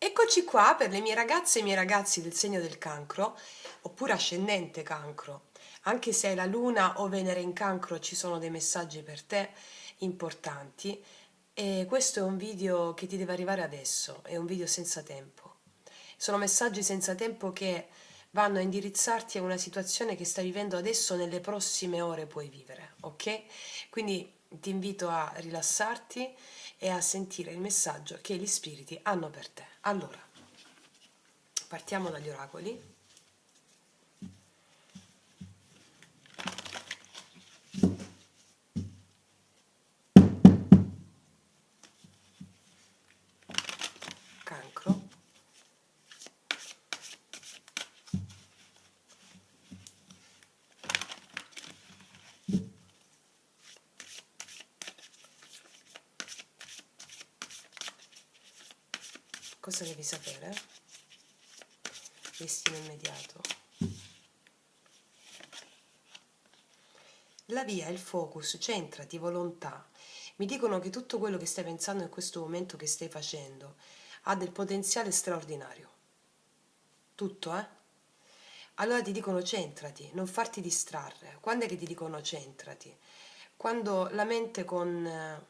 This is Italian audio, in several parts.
Eccoci qua per le mie ragazze e i miei ragazzi del segno del cancro, oppure ascendente cancro. Anche se hai la luna o Venere in cancro, ci sono dei messaggi per te importanti e questo è un video che ti deve arrivare adesso, è un video senza tempo. Sono messaggi senza tempo che vanno a indirizzarti a una situazione che stai vivendo adesso, nelle prossime ore puoi vivere, ok? Quindi ti invito a rilassarti e a sentire il messaggio che gli spiriti hanno per te. Allora, partiamo dagli oracoli. Cancro. Cosa devi sapere? Destino immediato. La via, il focus, centrati, volontà. Mi dicono che tutto quello che stai pensando in questo momento, che stai facendo, ha del potenziale straordinario. Tutto, eh? Allora ti dicono centrati, non farti distrarre. Quando è che ti dicono centrati? Quando la mente con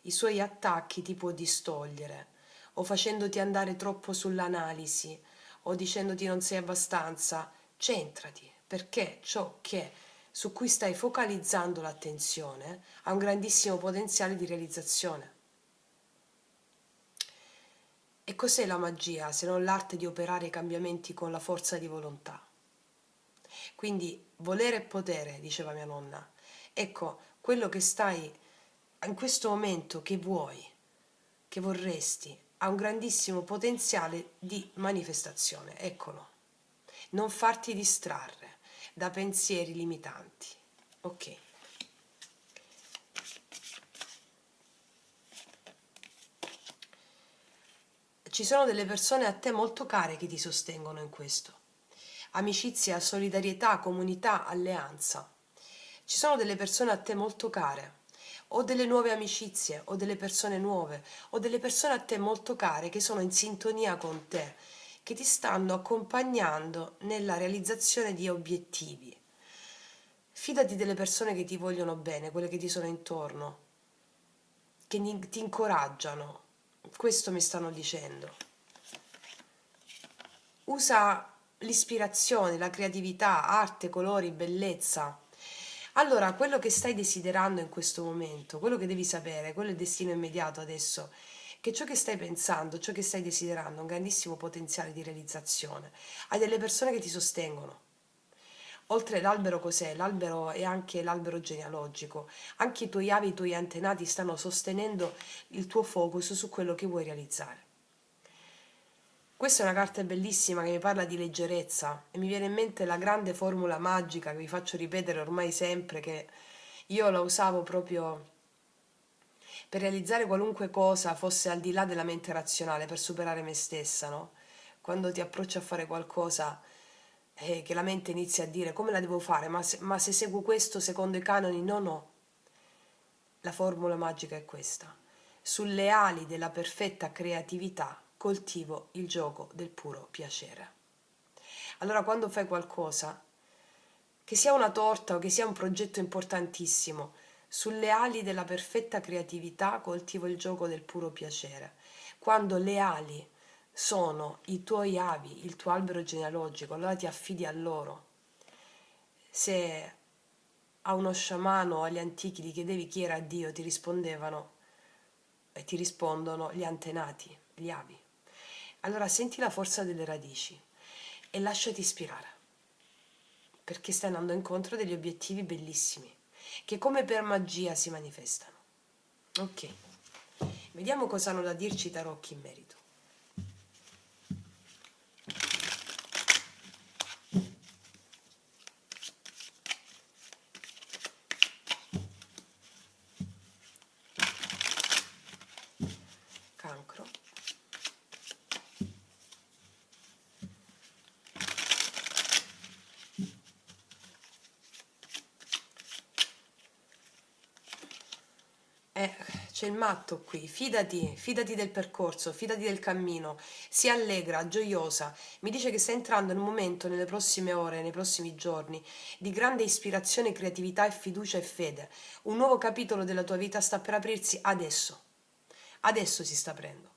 i suoi attacchi ti può distogliere, o facendoti andare troppo sull'analisi, o dicendoti non sei abbastanza. Centrati, perché ciò su cui stai focalizzando l'attenzione ha un grandissimo potenziale di realizzazione. E cos'è la magia se non l'arte di operare i cambiamenti con la forza di volontà? Quindi volere e potere, diceva mia nonna. Ecco, quello che stai in questo momento, che vuoi, che vorresti, ha un grandissimo potenziale di manifestazione. Eccolo. Non farti distrarre da pensieri limitanti. Ok. Ci sono delle persone a te molto care che ti sostengono in questo. Amicizia, solidarietà, comunità, alleanza. Ci sono delle persone a te molto care, o delle nuove amicizie, o delle persone nuove, o delle persone a te molto care che sono in sintonia con te, che ti stanno accompagnando nella realizzazione di obiettivi. Fidati delle persone che ti vogliono bene, quelle che ti sono intorno, che ti incoraggiano. Questo mi stanno dicendo. Usa l'ispirazione, la creatività, arte, colori, bellezza. Allora, quello che stai desiderando in questo momento, quello che devi sapere, quello è il destino immediato adesso, che ciò che stai pensando, ciò che stai desiderando ha un grandissimo potenziale di realizzazione. Hai delle persone che ti sostengono. Oltre l'albero cos'è? L'albero è anche l'albero genealogico. Anche i tuoi avi, i tuoi antenati stanno sostenendo il tuo focus su quello che vuoi realizzare. Questa è una carta bellissima che mi parla di leggerezza e mi viene in mente la grande formula magica che vi faccio ripetere ormai sempre, che io la usavo proprio per realizzare qualunque cosa fosse al di là della mente razionale, per superare me stessa, no? Quando ti approcci a fare qualcosa che la mente inizia a dire come la devo fare, ma se seguo questo secondo i canoni, no, no. La formula magica è questa. Sulle ali della perfetta creatività coltivo il gioco del puro piacere. Allora quando fai qualcosa, che sia una torta o che sia un progetto importantissimo, sulle ali della perfetta creatività coltivo il gioco del puro piacere. Quando le ali sono i tuoi avi, il tuo albero genealogico, allora ti affidi a loro. Se a uno sciamano o agli antichi gli chiedevi chi era Dio, ti rispondevano e ti rispondono gli antenati, gli avi. Allora senti la forza delle radici e lasciati ispirare, perché stai andando incontro a degli obiettivi bellissimi, che come per magia si manifestano. Ok, vediamo cosa hanno da dirci i tarocchi in merito. Cancro. C'è il matto qui, fidati, fidati del percorso, fidati del cammino, sii allegra, gioiosa. Mi dice che stai entrando in un momento nelle prossime ore, nei prossimi giorni, di grande ispirazione, creatività e fiducia e fede. Un nuovo capitolo della tua vita sta per aprirsi adesso. Adesso si sta aprendo.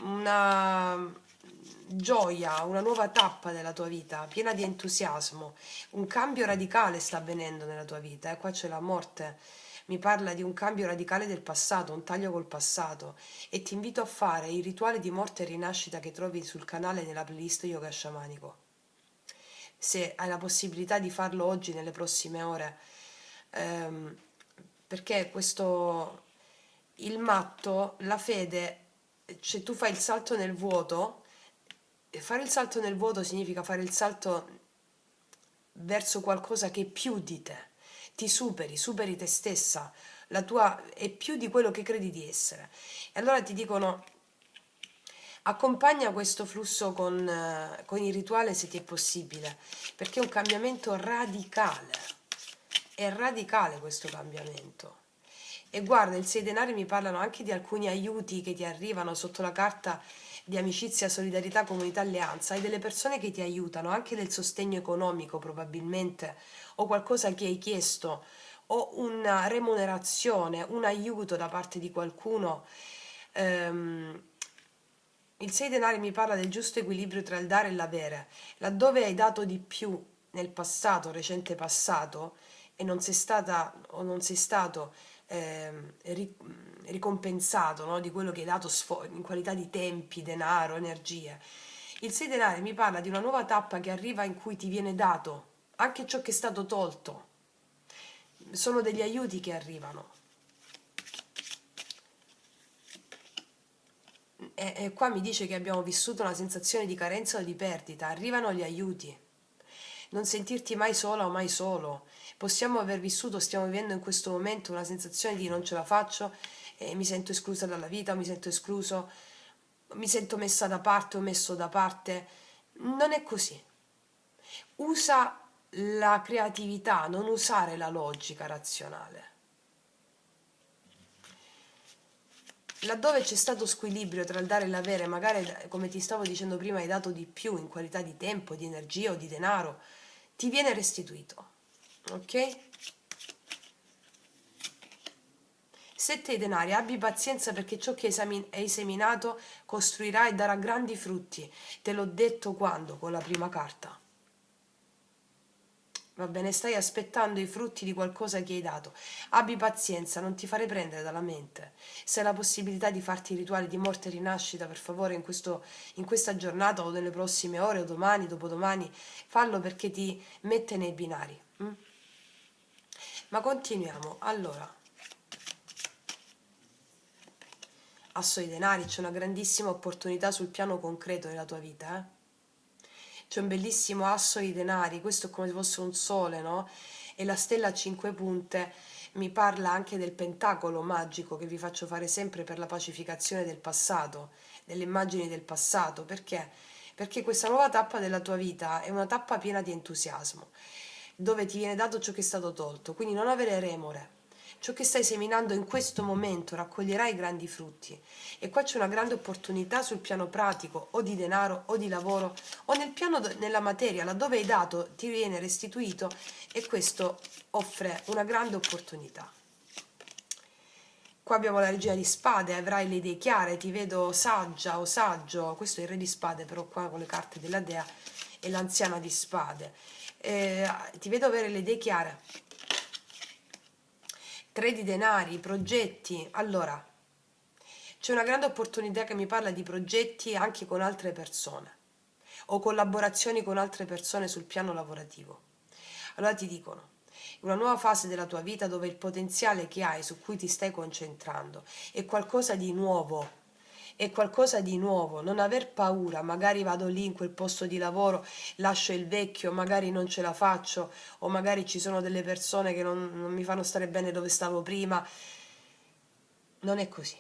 Una gioia, una nuova tappa della tua vita, piena di entusiasmo. Un cambio radicale sta avvenendo nella tua vita. E qua c'è la morte. Mi parla di un cambio radicale del passato, un taglio col passato, e ti invito a fare il rituale di morte e rinascita che trovi sul canale nella playlist Yoga Sciamanico. Se hai la possibilità di farlo oggi, nelle prossime ore, ehm, perché questo, il matto, la fede, cioè tu fai il salto nel vuoto, e fare il salto nel vuoto significa fare il salto verso qualcosa che è più di te, ti superi, superi te stessa, la tua è più di quello che credi di essere. E allora ti dicono, accompagna questo flusso con il rituale se ti è possibile, perché è un cambiamento radicale, è radicale questo cambiamento. E guarda, il 6 denari mi parlano anche di alcuni aiuti che ti arrivano sotto la carta di amicizia, solidarietà, comunità, alleanza. Hai delle persone che ti aiutano, anche del sostegno economico probabilmente, o qualcosa che hai chiesto, o una remunerazione, un aiuto da parte di qualcuno. Ehm, il 6 denari mi parla del giusto equilibrio tra il dare e l'avere. Laddove hai dato di più nel passato, recente passato, e non sei stata o non sei stato ricompensato, no, di quello che hai dato in qualità di tempi, denaro, energie. Il 6 denari mi parla di una nuova tappa che arriva in cui ti viene dato anche ciò che è stato tolto. Sono degli aiuti che arrivano. E qua mi dice che abbiamo vissuto una sensazione di carenza o di perdita. Arrivano gli aiuti. Non sentirti mai sola o mai solo. Possiamo aver vissuto, stiamo vivendo in questo momento una sensazione di non ce la faccio, mi sento esclusa dalla vita, mi sento escluso, mi sento messa da parte o messo da parte. Non è così. Usa la creatività, non usare la logica razionale. Laddove c'è stato squilibrio tra il dare e l'avere, magari come ti stavo dicendo prima, hai dato di più in qualità di tempo, di energia o di denaro, ti viene restituito. Ok? 7 denari, abbi pazienza perché ciò che hai seminato costruirà e darà grandi frutti. Te l'ho detto quando? Con la prima carta. Va bene, stai aspettando i frutti di qualcosa che hai dato. Abbi pazienza, non ti fare prendere dalla mente. Se hai la possibilità di farti i rituali di morte e rinascita, per favore, in questa giornata o nelle prossime ore o domani, dopodomani, fallo perché ti mette nei binari. Ma continuiamo. Allora, asso di denari, c'è una grandissima opportunità sul piano concreto della tua vita, eh? C'è un bellissimo asso di denari, questo è come se fosse un sole, no? E la stella a 5 punte mi parla anche del pentacolo magico che vi faccio fare sempre per la pacificazione del passato, delle immagini del passato. Perché? Perché questa nuova tappa della tua vita è una tappa piena di entusiasmo, dove ti viene dato ciò che è stato tolto, quindi non avere remore. Ciò che stai seminando in questo momento raccoglierai grandi frutti. E qua c'è una grande opportunità sul piano pratico, o di denaro, o di lavoro, o nel piano nella materia, laddove hai dato ti viene restituito, e questo offre una grande opportunità. Qua abbiamo la regina di spade, avrai le idee chiare, ti vedo saggia o saggio, questo è il re di spade, però qua con le carte della dea è l'anziana di spade. Ti vedo avere le idee chiare. 3 di denari, progetti. Allora, c'è una grande opportunità che mi parla di progetti anche con altre persone o collaborazioni con altre persone sul piano lavorativo. Allora ti dicono, una nuova fase della tua vita dove il potenziale che hai, su cui ti stai concentrando, è qualcosa di nuovo. È qualcosa di nuovo, non aver paura, magari vado lì in quel posto di lavoro, lascio il vecchio, magari non ce la faccio, o magari ci sono delle persone che non mi fanno stare bene dove stavo prima. Non è così.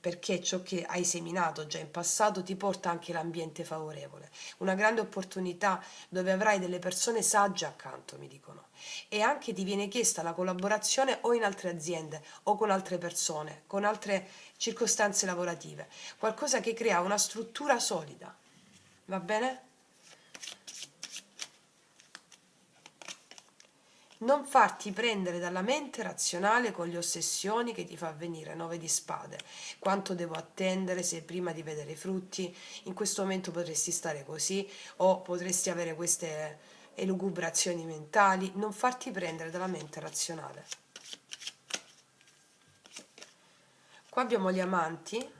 perché ciò che hai seminato già in passato ti porta anche l'ambiente favorevole, una grande opportunità dove avrai delle persone sagge accanto, mi dicono, e anche ti viene chiesta la collaborazione o in altre aziende o con altre persone, con altre circostanze lavorative, qualcosa che crea una struttura solida, va bene? Non farti prendere dalla mente razionale con le ossessioni che ti fa venire 9 di spade. Quanto devo attendere se prima di vedere i frutti? In questo momento potresti stare così o potresti avere queste elucubrazioni mentali. Non farti prendere dalla mente razionale. Qua abbiamo gli amanti,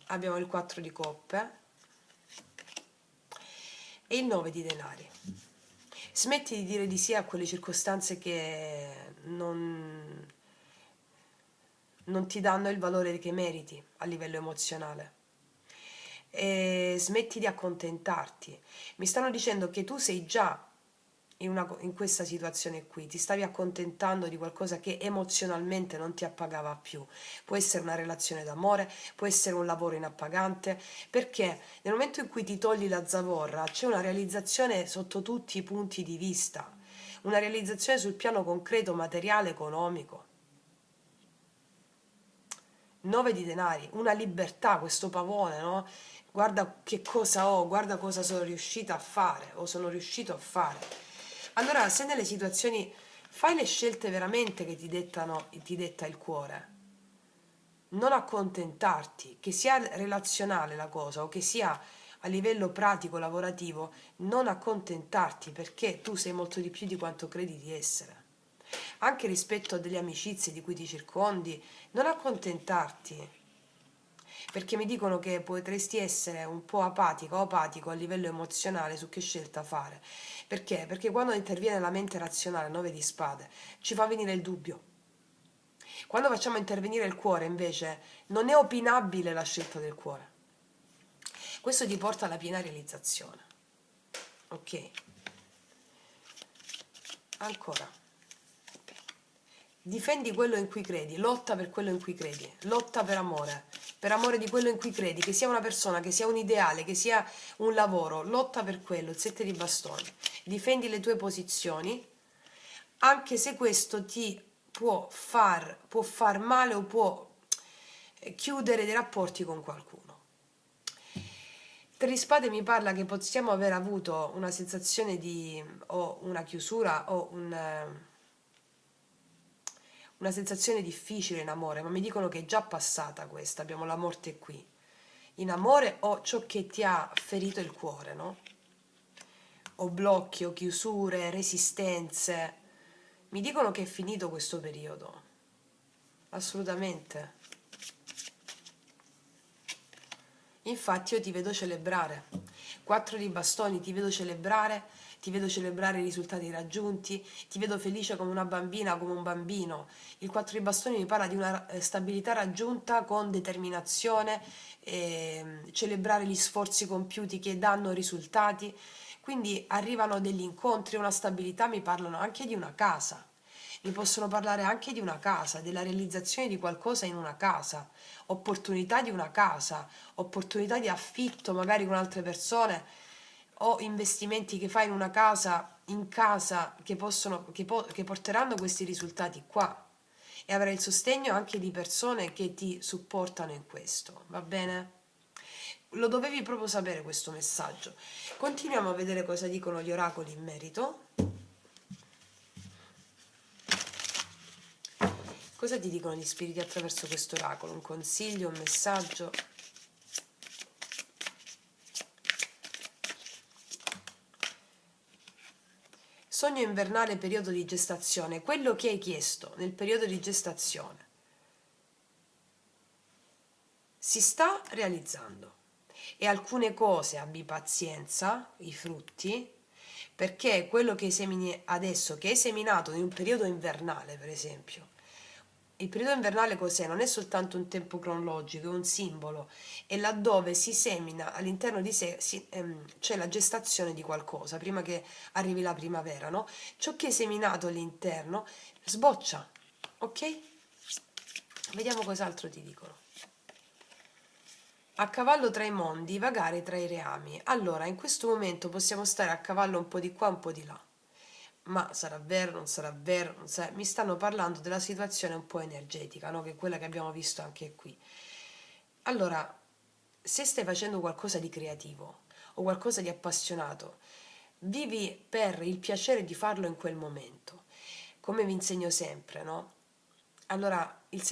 abbiamo il 4 di coppe e il 9 di denari. Smetti di dire di sì a quelle circostanze che non ti danno il valore che meriti a livello emozionale. E smetti di accontentarti. Mi stanno dicendo che tu sei già in questa situazione qui, ti stavi accontentando di qualcosa che emozionalmente non ti appagava più. Può essere una relazione d'amore, può essere un lavoro inappagante, perché nel momento in cui ti togli la zavorra c'è una realizzazione sotto tutti i punti di vista, una realizzazione sul piano concreto, materiale, economico. 9 di denari, una libertà, questo pavone, no? Guarda che cosa ho, guarda cosa sono riuscita a fare o sono riuscito a fare. Allora, se nelle situazioni fai le scelte veramente che ti detta il cuore, non accontentarti, che sia relazionale la cosa o che sia a livello pratico, lavorativo, non accontentarti perché tu sei molto di più di quanto credi di essere. Anche rispetto a delle amicizie di cui ti circondi, non accontentarti, perché mi dicono che potresti essere un po' apatica o apatico a livello emozionale su che scelta fare. Perché? Perché quando interviene la mente razionale, 9 di spade, ci fa venire il dubbio. Quando facciamo intervenire il cuore, invece, non è opinabile la scelta del cuore. Questo ti porta alla piena realizzazione. Ok? Ancora. Difendi quello in cui credi, lotta per quello in cui credi, lotta per amore di quello in cui credi, che sia una persona, che sia un ideale, che sia un lavoro, lotta per quello, il 7 di bastoni. Difendi le tue posizioni, anche se questo ti può far male o può chiudere dei rapporti con qualcuno. Tre di spade mi parla che possiamo aver avuto una sensazione di o una chiusura o una sensazione difficile in amore, ma mi dicono che è già passata questa, abbiamo la morte qui. In amore o ciò che ti ha ferito il cuore, no? O blocchi, o chiusure, resistenze. Mi dicono che è finito questo periodo. Assolutamente. Infatti io ti vedo celebrare. 4 di bastoni, ti vedo celebrare i risultati raggiunti, ti vedo felice come una bambina, come un bambino. Il 4 di bastoni mi parla di una stabilità raggiunta con determinazione, celebrare gli sforzi compiuti che danno risultati. Quindi arrivano degli incontri, una stabilità, mi parlano anche di una casa. Mi possono parlare anche di una casa, della realizzazione di qualcosa in una casa, opportunità di una casa, opportunità di affitto magari con altre persone o investimenti che fai in una casa, in casa che porteranno questi risultati qua e avrai il sostegno anche di persone che ti supportano in questo, va bene? Lo dovevi proprio sapere questo messaggio. Continuiamo a vedere cosa dicono gli oracoli in merito. Cosa ti dicono gli spiriti attraverso questo oracolo? Un consiglio, un messaggio? Sogno invernale, periodo di gestazione. Quello che hai chiesto nel periodo di gestazione si sta realizzando. E alcune cose abbi pazienza, i frutti, perché quello che semini adesso, che hai seminato in un periodo invernale, per esempio, il periodo invernale cos'è? Non è soltanto un tempo cronologico, è un simbolo, è laddove si semina all'interno di sé, c'è la gestazione di qualcosa, prima che arrivi la primavera, no? Ciò che è seminato all'interno sboccia, ok? Vediamo cos'altro ti dicono. A cavallo tra i mondi, vagare tra i reami. Allora, in questo momento possiamo stare a cavallo un po' di qua, un po' di là. Ma sarà vero, non sarà vero, non sa- mi stanno parlando della situazione un po' energetica, no? Che è quella che abbiamo visto anche qui. Allora, se stai facendo qualcosa di creativo o qualcosa di appassionato, vivi per il piacere di farlo in quel momento. Come vi insegno sempre, no? Allora, il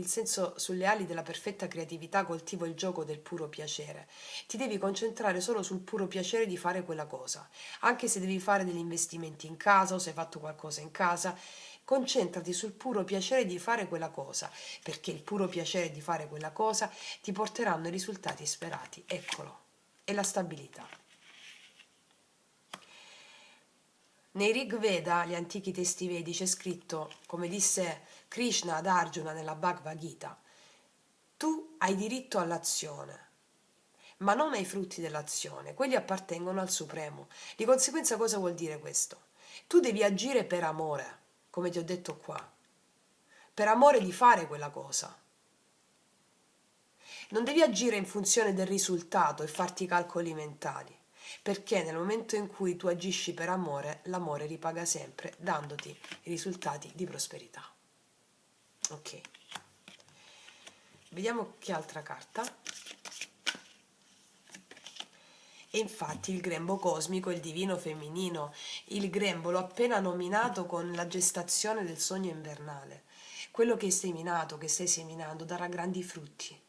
senso sulle ali della perfetta creatività coltivo il gioco del puro piacere. Ti devi concentrare solo sul puro piacere di fare quella cosa. Anche se devi fare degli investimenti in casa o se hai fatto qualcosa in casa, concentrati sul puro piacere di fare quella cosa, perché il puro piacere di fare quella cosa ti porteranno i risultati sperati. Eccolo. E la stabilità. Nei Rig Veda, gli antichi testi vedi, c'è scritto, come disse Krishna ad Arjuna nella Bhagavad Gita, tu hai diritto all'azione, ma non ai frutti dell'azione, quelli appartengono al Supremo. Di conseguenza cosa vuol dire questo? Tu devi agire per amore, come ti ho detto qua, per amore di fare quella cosa. Non devi agire in funzione del risultato e farti calcoli mentali, perché nel momento in cui tu agisci per amore, l'amore ripaga sempre, dandoti i risultati di prosperità. Ok, vediamo che altra carta. E infatti il grembo cosmico, il divino femminino, il grembo l'ho appena nominato con la gestazione del sogno invernale. Quello che stai seminando, darà grandi frutti.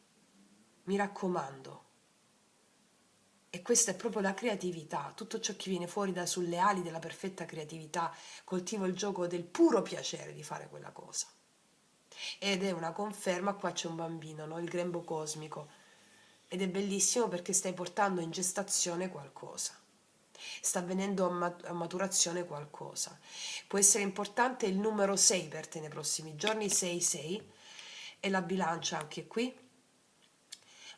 Mi raccomando. E questa è proprio la creatività, tutto ciò che viene fuori da sulle ali della perfetta creatività, coltivo il gioco del puro piacere di fare quella cosa. Ed è una conferma, qua c'è un bambino, no? Il grembo cosmico. Ed è bellissimo perché stai portando in gestazione qualcosa. Sta avvenendo a maturazione qualcosa. Può essere importante il numero 6 per te nei prossimi giorni, 6-6, e la bilancia anche qui,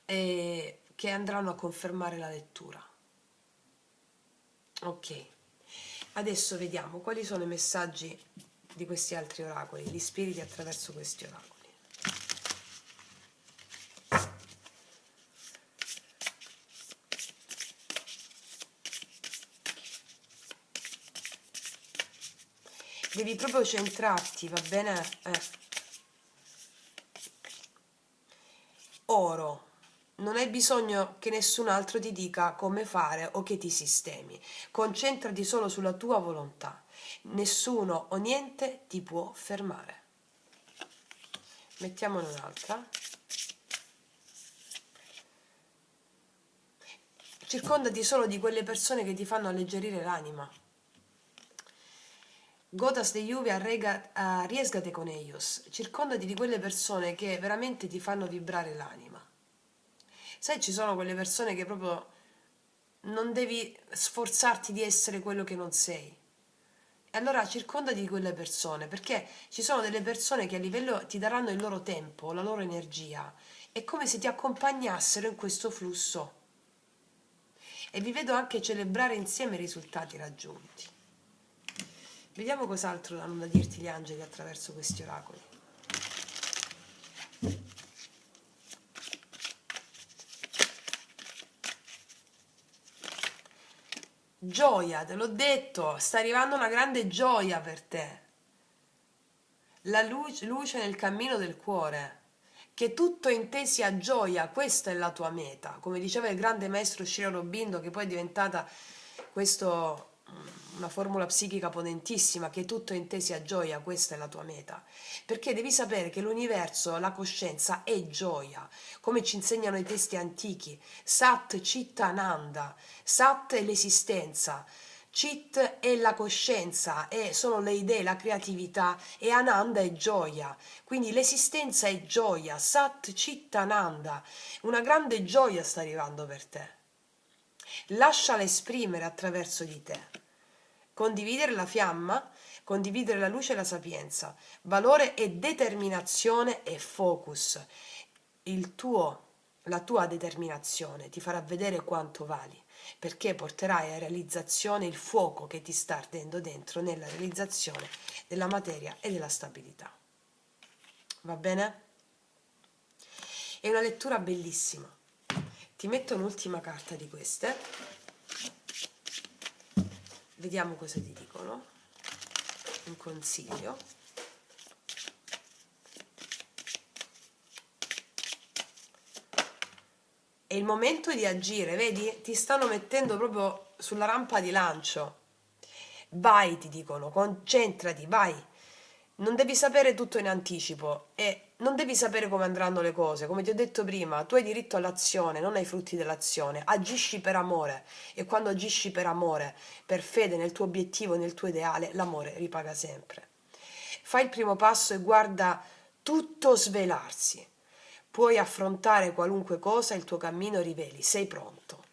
che andranno a confermare la lettura. Ok, adesso vediamo quali sono i messaggi di questi altri oracoli, gli spiriti attraverso questi oracoli. Devi proprio centrarti, va bene? Oro. Non hai bisogno che nessun altro ti dica come fare o che ti sistemi. Concentrati solo sulla tua volontà. Nessuno o niente ti può fermare. Mettiamone un'altra. Circondati solo di quelle persone che ti fanno alleggerire l'anima. Gotas de lluvia arriesgate con ellos. Circondati di quelle persone che veramente ti fanno vibrare l'anima. Sai, ci sono quelle persone che proprio non devi sforzarti di essere quello che non sei. E allora circondati di quelle persone, perché ci sono delle persone che a livello ti daranno il loro tempo, la loro energia. È come se ti accompagnassero in questo flusso. E vi vedo anche celebrare insieme i risultati raggiunti. Vediamo cos'altro hanno da dirti gli angeli attraverso questi oracoli. Gioia, te l'ho detto, sta arrivando una grande gioia per te. La luce nel cammino del cuore. Che tutto in te sia gioia, questa è la tua meta. Come diceva il grande maestro Sri Aurobindo, che poi è diventata questo, una formula psichica potentissima, che tutto in te sia gioia, questa è la tua meta. Perché devi sapere che l'universo, la coscienza è gioia, come ci insegnano i testi antichi. Sat Chitta Ananda, Sat è l'esistenza, Chit è la coscienza, sono le idee, la creatività, e Ananda è gioia. Quindi l'esistenza è gioia, Sat Chit Ananda. Una grande gioia sta arrivando per te. Lasciala esprimere attraverso di te. Condividere la fiamma, condividere la luce e la sapienza. Valore e determinazione e focus. La tua determinazione ti farà vedere quanto vali, perché porterai a realizzazione il fuoco che ti sta ardendo dentro nella realizzazione della materia e della stabilità. Va bene? È una lettura bellissima. Ti metto un'ultima carta di queste, vediamo cosa ti dicono, un consiglio. È il momento di agire, vedi? Ti stanno mettendo proprio sulla rampa di lancio. Vai, ti dicono, concentrati, vai. Non devi sapere tutto in anticipo e non devi sapere come andranno le cose. Come ti ho detto prima, tu hai diritto all'azione, non ai frutti dell'azione. Agisci per amore e quando agisci per amore, per fede nel tuo obiettivo, nel tuo ideale, l'amore ripaga sempre. Fai il primo passo e guarda tutto svelarsi. Puoi affrontare qualunque cosa, il tuo cammino riveli, sei pronto.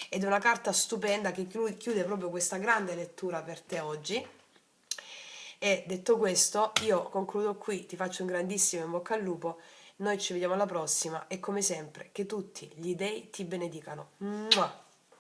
Ed è una carta stupenda che chiude proprio questa grande lettura per te oggi. E detto questo, io concludo qui, ti faccio un grandissimo in bocca al lupo, noi ci vediamo alla prossima e come sempre che tutti gli dei ti benedicano. Mua!